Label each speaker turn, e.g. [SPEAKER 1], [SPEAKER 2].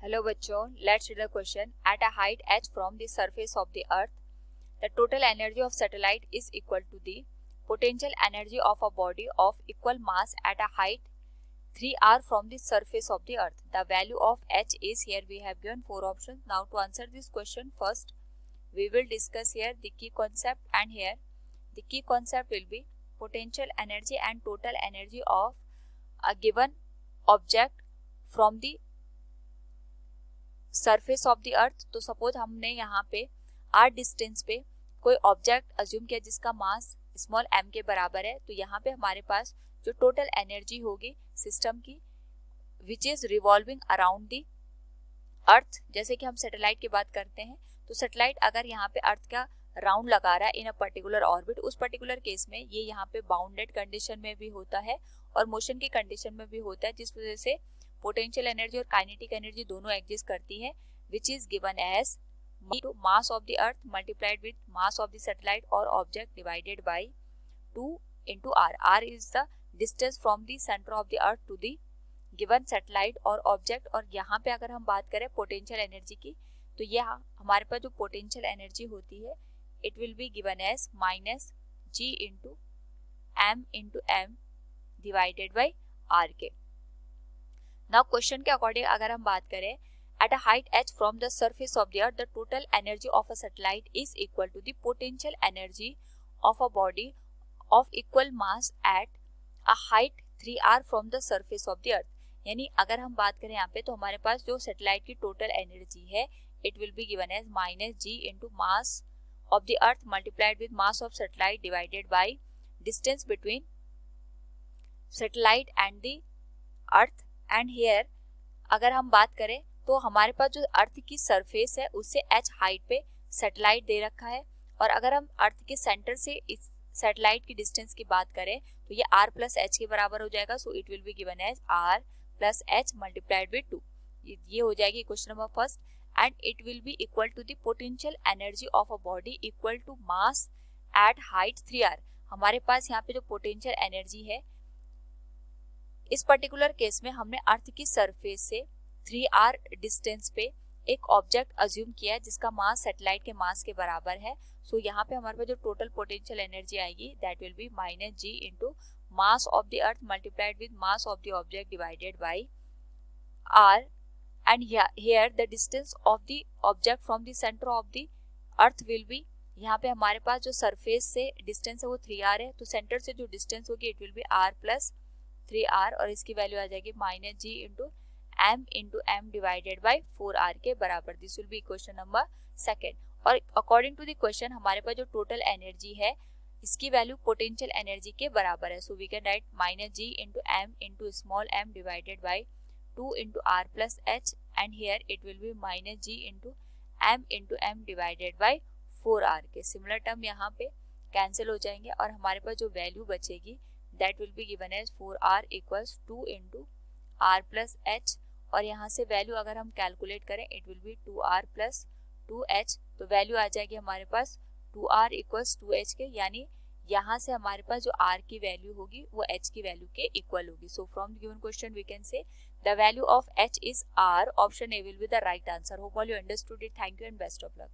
[SPEAKER 1] Hello बच्चों, let's read the question. Eight a height h from the surface of the earth, the total energy of satellite is equal to the potential energy of a body of equal mass at a height 3r from the surface of the earth. The value of h is, here we have given four options. Now to answer this question, first we will discuss here the key concept, and here the key concept will be potential energy and total energy of a given object from the surface of the अर्थ. तो suppose हमने यहाँ पे r distance पे कोई object assume किया जिसका mass small m के बराबर है. तो यहाँ पे हमारे पास जो टोटल एनर्जी होगी सिस्टम की which is revolving around the earth. जैसे कि हम सैटेलाइट की बात करते हैं, तो सैटेलाइट अगर यहाँ पे अर्थ का राउंड लगा रहा है इन अ पर्टिकुलर ऑर्बिट, उस पर्टिकुलर केस में ये यहाँ पे बाउंडेड कंडीशन में भी होता है और मोशन की कंडीशन में भी होता है, जिस वजह से पोटेंशियल एनर्जी और काइनेटिक एनर्जी दोनों एग्जिस्ट करती है, which is given as mass of the earth multiplied with mass of the satellite और object divided by 2 into r. r is the distance from the center of the earth to the given satellite और object. और यहाँ पे अगर हम बात करें potential energy की, तो यह हमारे पास जो पोटेंशियल एनर्जी होती है it will be given as minus g into m divided by r के. नाउ क्वेश्चन के अकॉर्डिंग अगर हम बात करें, at a height h from the surface of the earth the total energy of a satellite is equal to the potential energy of a body of equal mass at a height 3r from the surface of the earth. यानी अगर हम बात करें यहाँ पे, तो हमारे पास जो सैटेलाइट की टोटल एनर्जी है it will be given as minus g into mass of the earth multiplied with mass of satellite divided by distance between satellite and the earth. And here अगर हम बात करें तो हमारे पास जो अर्थ की सरफेस है उससे h हाइट पे सैटेलाइट दे रखा है, और अगर हम अर्थ के सेंटर से इस सैटेलाइट की डिस्टेंस की बात करें तो ये r प्लस h के बराबर हो जाएगा. So it will be given as r plus h multiplied with 2. ये हो जाएगी question number first. And it will be equal to the potential energy of a body equal to mass at height 3r. हमारे पास यहाँ पे जो potential energy है इस particular case में हमने अर्थ की सरफेस से 3r डिस्टेंस पे एक ऑब्जेक्ट अज्यूम किया है जिसका मास सैटेलाइट के मास के बराबर है. सो यहाँ पे हमारे पास जो टोटल पोटेंशियल एनर्जी आएगी that will be minus g into mass of the earth multiplied with mass of the object divided by r. And here the distance of the object from the centre of the earth will be, यहाँ पे हमारे पास जो surface से distance है वो 3r है, तो centre से जो डिस्टेंस होगी it will B r plus 3r और इसकी वैल्यू आ जाएगी minus g into m divided by 4r के बराबर. This will be question number second. और अकॉर्डिंग टू द क्वेश्चन हमारे पास जो टोटल एनर्जी है इसकी वैल्यू पोटेंशियल एनर्जी के बराबर है. So we can write minus g into m into small m divided by 2 into r plus h. And here it will be minus g into m divided by 4r के. Similar term यहाँ पे cancel हो जाएंगे और हमारे पास जो value बचेगी that will be given as 4r equals 2 into r plus h. और यहाँ से वैल्यू अगर हम कैलकुलेट करें it will B 2r plus 2h. तो वैल्यू आ जाएगी हमारे पास 2r equals 2h के, यानी यहाँ से हमारे पास जो r की वैल्यू होगी वो h की वैल्यू के इक्वल होगी. So from given question we can say the value of h is r. Option A will be the right answer. Hope all you understood it. Thank you and best of luck.